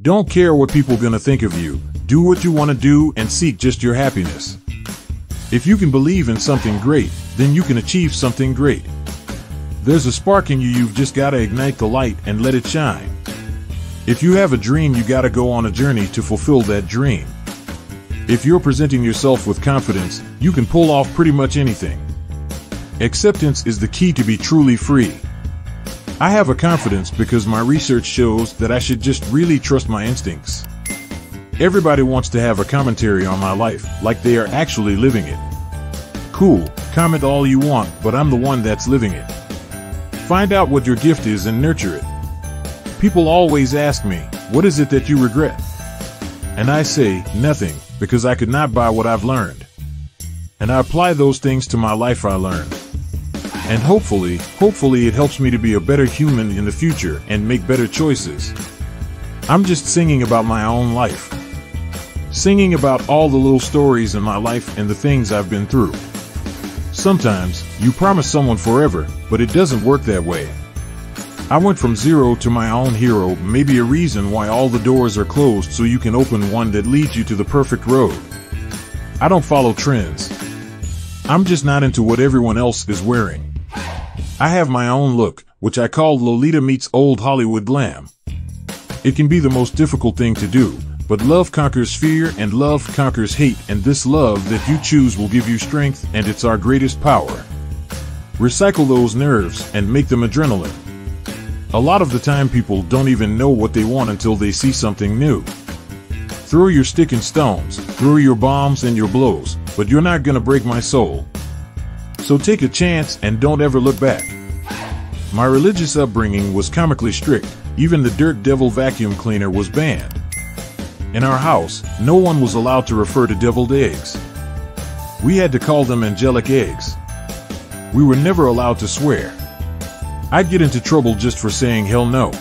Don't care what people gonna think of you. Do what you want to do and seek just your happiness. If you can believe in something great, then you can achieve something great. There's a spark in you, you've just gotta ignite the light and let it shine. If you have a dream, you gotta go on a journey to fulfill that dream. If you're presenting yourself with confidence, you can pull off pretty much anything. Acceptance is the key to be truly free. I have a confidence because my research shows that I should just really trust my instincts. Everybody wants to have a commentary on my life, like they are actually living it. Cool, comment all you want, but I'm the one that's living it. Find out what your gift is and nurture it. People always ask me, what is it that you regret? And I say, nothing, because I could not buy what I've learned. And I apply those things to my life I learned. And hopefully it helps me to be a better human in the future and make better choices. I'm just singing about my own life. Singing about all the little stories in my life and the things I've been through. Sometimes, you promise someone forever, but it doesn't work that way. I went from zero to my own hero, maybe a reason why all the doors are closed so you can open one that leads you to the perfect road. I don't follow trends. I'm just not into what everyone else is wearing. I have my own look, which I call Lolita meets old Hollywood glam. It can be the most difficult thing to do, but love conquers fear and love conquers hate, and this love that you choose will give you strength, and it's our greatest power. Recycle those nerves and make them adrenaline. A lot of the time people don't even know what they want until they see something new. Throw your stick and stones, throw your bombs and your blows, but you're not gonna break my soul. So take a chance and don't ever look back. My religious upbringing was comically strict. Even the dirt devil vacuum cleaner was banned. In our house, no one was allowed to refer to deviled eggs. We had to call them angelic eggs. We were never allowed to swear. I'd get into trouble just for saying hell no.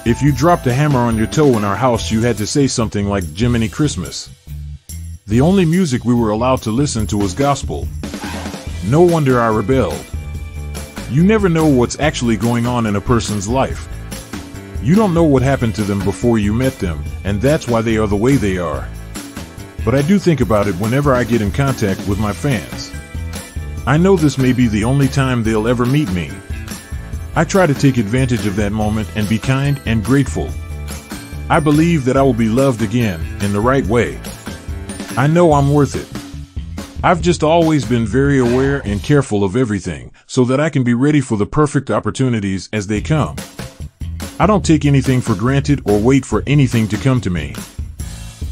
If you dropped a hammer on your toe in our house, you had to say something like Jiminy Christmas. The only music we were allowed to listen to was gospel. No wonder I rebelled. You never know what's actually going on in a person's life. You don't know what happened to them before you met them, and that's why they are the way they are. But I do think about it whenever I get in contact with my fans. I know this may be the only time they'll ever meet me. I try to take advantage of that moment and be kind and grateful. I believe that I will be loved again, in the right way. I know I'm worth it. I've just always been very aware and careful of everything, so that I can be ready for the perfect opportunities as they come. I don't take anything for granted or wait for anything to come to me.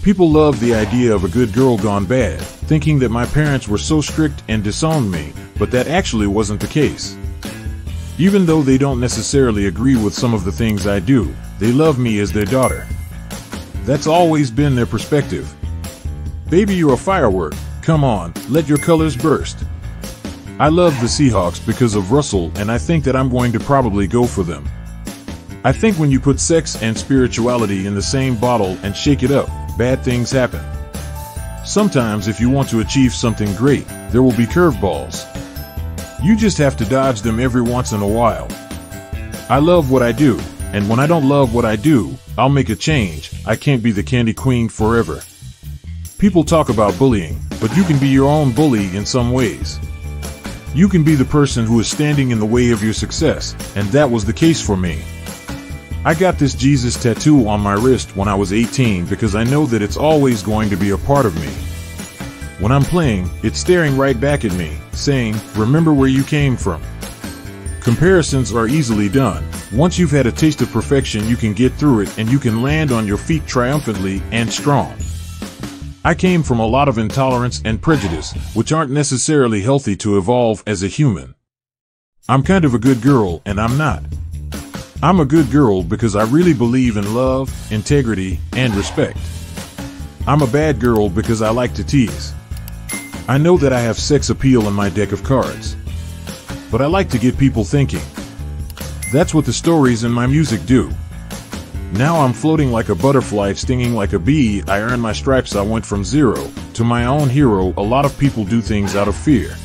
People love the idea of a good girl gone bad, thinking that my parents were so strict and disowned me, but that actually wasn't the case. Even though they don't necessarily agree with some of the things I do, they love me as their daughter. That's always been their perspective. Baby, you're a firework. Come on, let your colors burst. I love the Seahawks because of Russell, and I think that I'm going to probably go for them. I think when you put sex and spirituality in the same bottle and shake it up, bad things happen. Sometimes if you want to achieve something great, there will be curveballs. You just have to dodge them every once in a while. I love what I do, and when I don't love what I do, I'll make a change. I can't be the candy queen forever. People talk about bullying, but you can be your own bully in some ways. You can be the person who is standing in the way of your success, and that was the case for me. I got this Jesus tattoo on my wrist when I was 18 because I know that it's always going to be a part of me. When I'm playing, it's staring right back at me, saying, remember where you came from. Comparisons are easily done. Once you've had a taste of perfection, you can get through it and you can land on your feet triumphantly and strong. I came from a lot of intolerance and prejudice, which aren't necessarily healthy to evolve as a human. I'm kind of a good girl, and I'm not. I'm a good girl because I really believe in love, integrity, and respect. I'm a bad girl because I like to tease. I know that I have sex appeal in my deck of cards. But I like to get people thinking. That's what the stories in my music do. Now I'm floating like a butterfly, stinging like a bee. I earned my stripes. I went from zero to my own hero. A lot of people do things out of fear.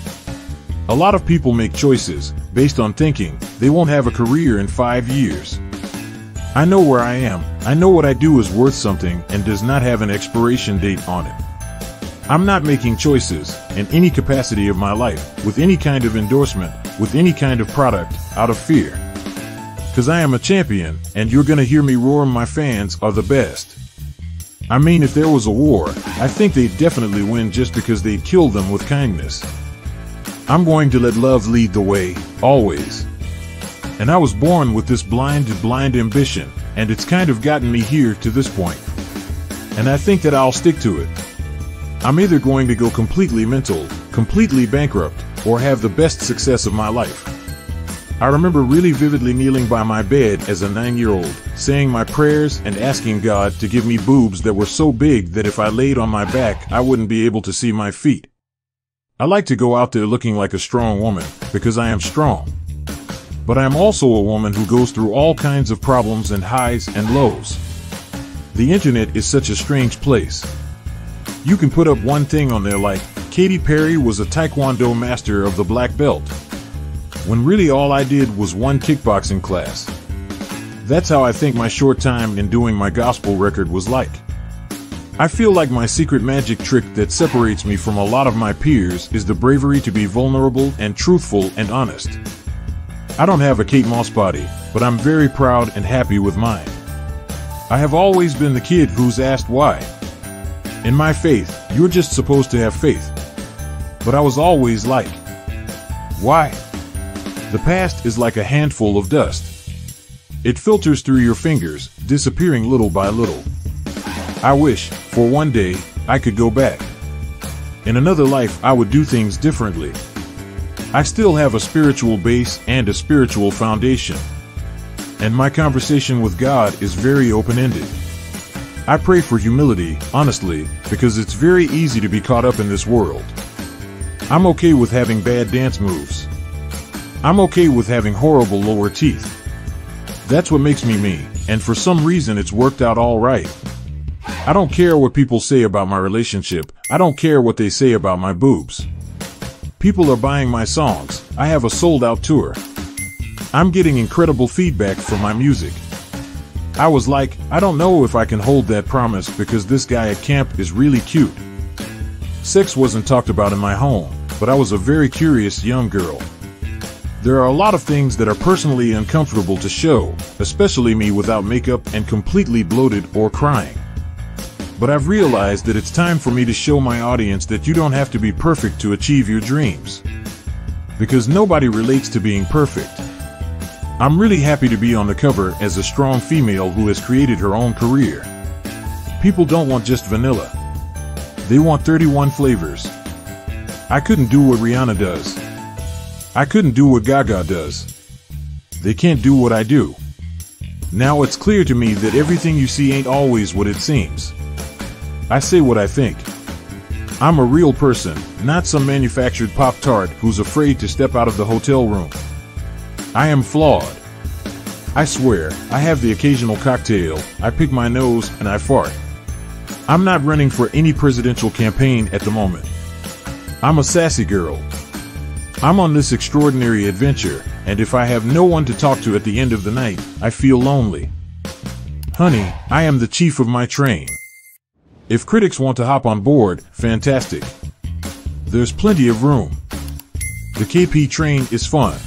A lot of people make choices based on thinking they won't have a career in 5 years. I know where I am. I know what I do is worth something and does not have an expiration date on it. I'm not making choices in any capacity of my life, with any kind of endorsement, with any kind of product, out of fear. Because I am a champion, and you're gonna hear me roar. My fans are the best. I mean, if there was a war, I think they'd definitely win just because they'd kill them with kindness. I'm going to let love lead the way, always. And I was born with this blind ambition, and it's kind of gotten me here to this point. And I think that I'll stick to it. I'm either going to go completely mental, completely bankrupt, or have the best success of my life. I remember really vividly kneeling by my bed as a 9-year-old, saying my prayers and asking God to give me boobs that were so big that if I laid on my back, I wouldn't be able to see my feet. I like to go out there looking like a strong woman, because I am strong. But I am also a woman who goes through all kinds of problems and highs and lows. The internet is such a strange place. You can put up one thing on there like, Katy Perry was a Taekwondo master of the black belt, when really all I did was one kickboxing class. That's how I think my short time in doing my gospel record was like. I feel like my secret magic trick that separates me from a lot of my peers is the bravery to be vulnerable and truthful and honest. I don't have a Kate Moss body, but I'm very proud and happy with mine. I have always been the kid who's asked why. In my faith, you're just supposed to have faith. But I was always like, why? The past is like a handful of dust. It filters through your fingers, disappearing little by little. I wish, for one day, I could go back. In another life, I would do things differently. I still have a spiritual base and a spiritual foundation. And my conversation with God is very open-ended. I pray for humility, honestly, because it's very easy to be caught up in this world. I'm okay with having bad dance moves. I'm okay with having horrible lower teeth. That's what makes me me, and for some reason it's worked out all right. I don't care what people say about my relationship. I don't care what they say about my boobs. People are buying my songs. I have a sold-out tour. I'm getting incredible feedback from my music. I was like, I don't know if I can hold that promise because this guy at camp is really cute. Sex wasn't talked about in my home, but I was a very curious young girl. There are a lot of things that are personally uncomfortable to show, especially me without makeup and completely bloated or crying. But I've realized that it's time for me to show my audience that you don't have to be perfect to achieve your dreams. Because nobody relates to being perfect. I'm really happy to be on the cover as a strong female who has created her own career. People don't want just vanilla. They want 31 flavors. I couldn't do what Rihanna does. I couldn't do what Gaga does. They can't do what I do. Now it's clear to me that everything you see ain't always what it seems. I say what I think. I'm a real person, not some manufactured Pop-Tart who's afraid to step out of the hotel room. I am flawed. I swear, I have the occasional cocktail, I pick my nose, and I fart. I'm not running for any presidential campaign at the moment. I'm a sassy girl. I'm on this extraordinary adventure, and if I have no one to talk to at the end of the night, I feel lonely. Honey, I am the chief of my train. If critics want to hop on board, fantastic. There's plenty of room. The KP train is fun.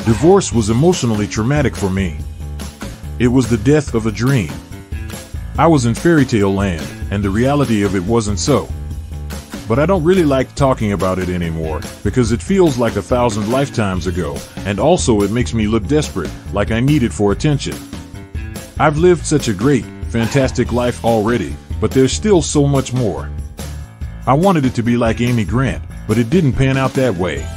Divorce was emotionally traumatic for me. It was the death of a dream. I was in fairy tale land, and the reality of it wasn't so. But I don't really like talking about it anymore, because it feels like 1,000 lifetimes ago, and also it makes me look desperate, like I need it for attention. I've lived such a great, fantastic life already, but there's still so much more. I wanted it to be like Amy Grant, but it didn't pan out that way.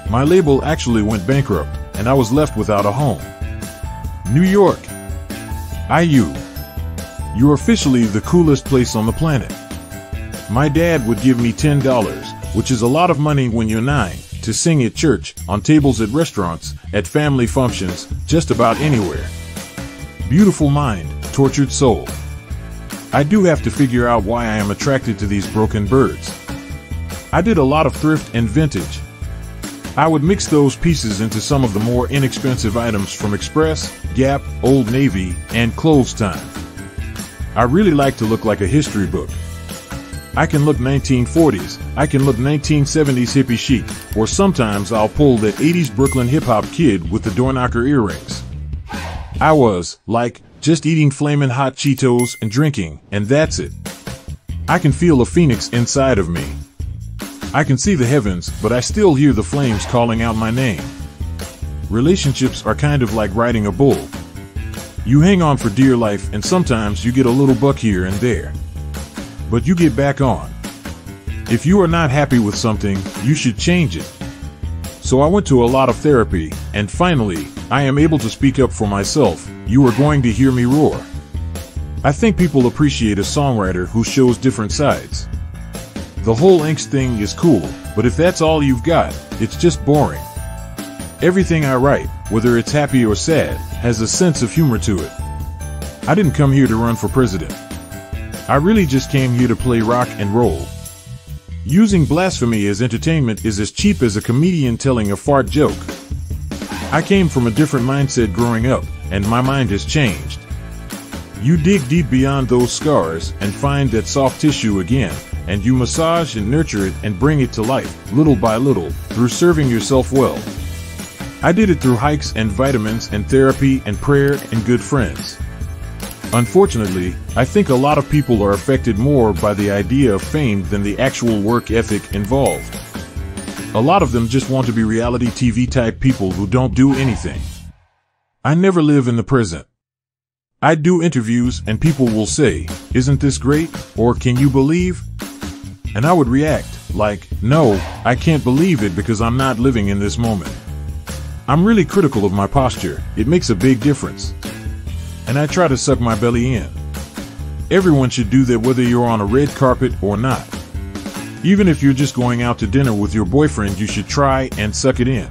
My label actually went bankrupt, and I was left without a home. New York. IU. You're officially the coolest place on the planet. My dad would give me $10, which is a lot of money when you're 9, to sing at church, on tables at restaurants, at family functions, just about anywhere. Beautiful mind, tortured soul. I do have to figure out why I am attracted to these broken birds. I did a lot of thrift and vintage. I would mix those pieces into some of the more inexpensive items from Express, Gap, Old Navy, and Clothes Time. I really like to look like a history book. I can look 1940s, I can look 1970s hippie chic, or sometimes I'll pull that 80s Brooklyn hip-hop kid with the doorknocker earrings. I was, like, just eating flamin' hot Cheetos and drinking, and that's it. I can feel a phoenix inside of me. I can see the heavens, but I still hear the flames calling out my name. Relationships are kind of like riding a bull. You hang on for dear life, and sometimes you get a little buck here and there. But you get back on. If you are not happy with something, you should change it. So I went to a lot of therapy, and finally, I am able to speak up for myself. You are going to hear me roar. I think people appreciate a songwriter who shows different sides. The whole angst thing is cool, but if that's all you've got, it's just boring. Everything I write, whether it's happy or sad, has a sense of humor to it. I didn't come here to run for president. I really just came here to play rock and roll. Using blasphemy as entertainment is as cheap as a comedian telling a fart joke. I came from a different mindset growing up, and my mind has changed. You dig deep beyond those scars and find that soft tissue again, and you massage and nurture it and bring it to life, little by little, through serving yourself well. I did it through hikes and vitamins and therapy and prayer and good friends. Unfortunately, I think a lot of people are affected more by the idea of fame than the actual work ethic involved. A lot of them just want to be reality TV type people who don't do anything. I never live in the present. I do interviews and people will say, "Isn't this great?" or "Can you believe?" And I would react, like, "No, I can't believe it because I'm not living in this moment." I'm really critical of my posture. It makes a big difference. And I try to suck my belly in. Everyone should do that whether you're on a red carpet or not. Even if you're just going out to dinner with your boyfriend, you should try and suck it in.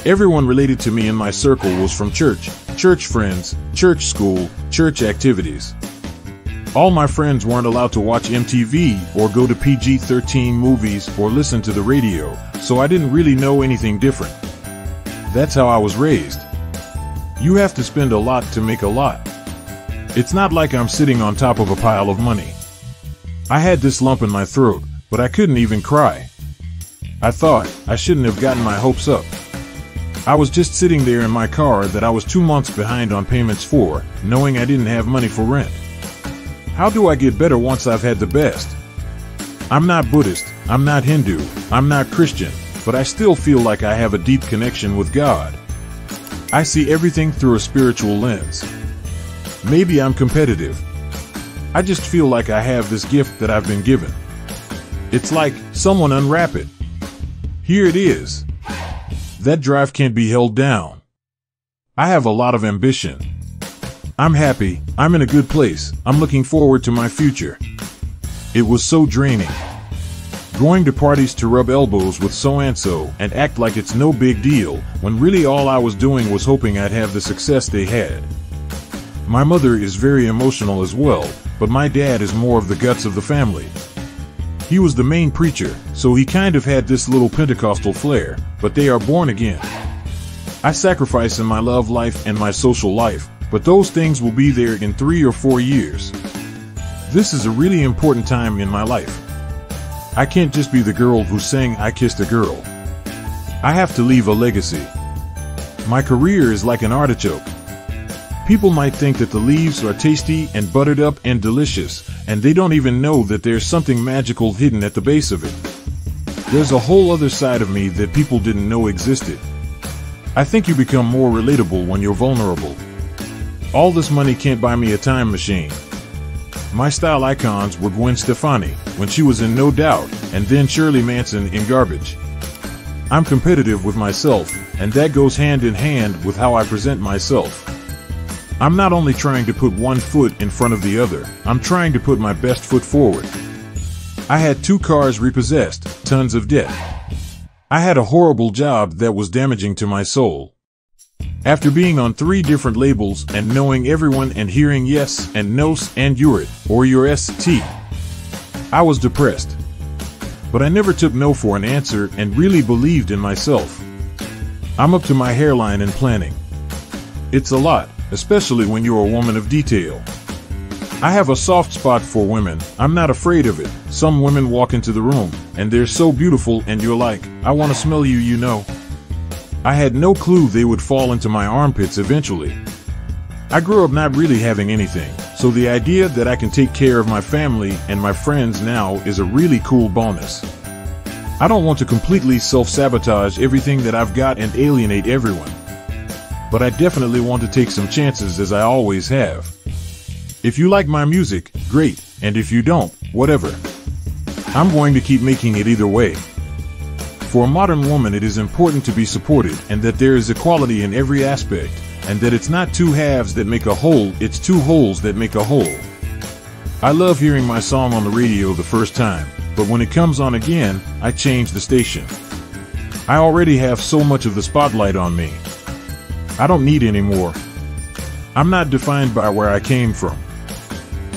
Everyone related to me in my circle was from church, church friends, church school, church activities. All my friends weren't allowed to watch MTV or go to PG-13 movies or listen to the radio, so I didn't really know anything different. That's how I was raised. You have to spend a lot to make a lot. It's not like I'm sitting on top of a pile of money. I had this lump in my throat, but I couldn't even cry. I thought I shouldn't have gotten my hopes up. I was just sitting there in my car that I was 2 months behind on payments for, knowing I didn't have money for rent. How do I get better once I've had the best? I'm not Buddhist, I'm not Hindu, I'm not Christian, but I still feel like I have a deep connection with God. I see everything through a spiritual lens. Maybe I'm competitive. I just feel like I have this gift that I've been given. It's like, someone unwrap it. Here it is. That drive can't be held down. I have a lot of ambition. I'm happy, I'm in a good place, I'm looking forward to my future. It was so draining. Going to parties to rub elbows with so-and-so and act like it's no big deal, when really all I was doing was hoping I'd have the success they had. My mother is very emotional as well, but my dad is more of the guts of the family. He was the main preacher, so he kind of had this little Pentecostal flair, but they are born again. I sacrifice in my love life and my social life, but those things will be there in 3 or 4 years. This is a really important time in my life. I can't just be the girl who sang "I Kissed a Girl." I have to leave a legacy. My career is like an artichoke. People might think that the leaves are tasty and buttered up and delicious, and they don't even know that there's something magical hidden at the base of it. There's a whole other side of me that people didn't know existed. I think you become more relatable when you're vulnerable. All this money can't buy me a time machine. My style icons were Gwen Stefani, when she was in No Doubt, and then Shirley Manson in Garbage. I'm competitive with myself, and that goes hand in hand with how I present myself. I'm not only trying to put one foot in front of the other, I'm trying to put my best foot forward. I had 2 cars repossessed, tons of debt. I had a horrible job that was damaging to my soul. After being on 3 different labels and knowing everyone and hearing yes and nos and you're it, or your ST, I was depressed. but I never took no for an answer and really believed in myself. I'm up to my hairline in planning. It's a lot, especially when you're a woman of detail. I have a soft spot for women. I'm not afraid of it. Some women walk into the room, and they're so beautiful and you're like, I want to smell you, you know. I had no clue they would fall into my armpits eventually. I grew up not really having anything, so the idea that I can take care of my family and my friends now is a really cool bonus. I don't want to completely self-sabotage everything that I've got and alienate everyone. But I definitely want to take some chances, as I always have. If you like my music, great, and if you don't, whatever. I'm going to keep making it either way. For a modern woman, it is important to be supported, and that there is equality in every aspect, and that it's not two halves that make a whole, it's two wholes that make a whole. I love hearing my song on the radio the first time, but when it comes on again, I change the station. I already have so much of the spotlight on me. I don't need any more. I'm not defined by where I came from.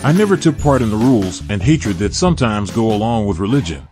I never took part in the rules and hatred that sometimes go along with religion.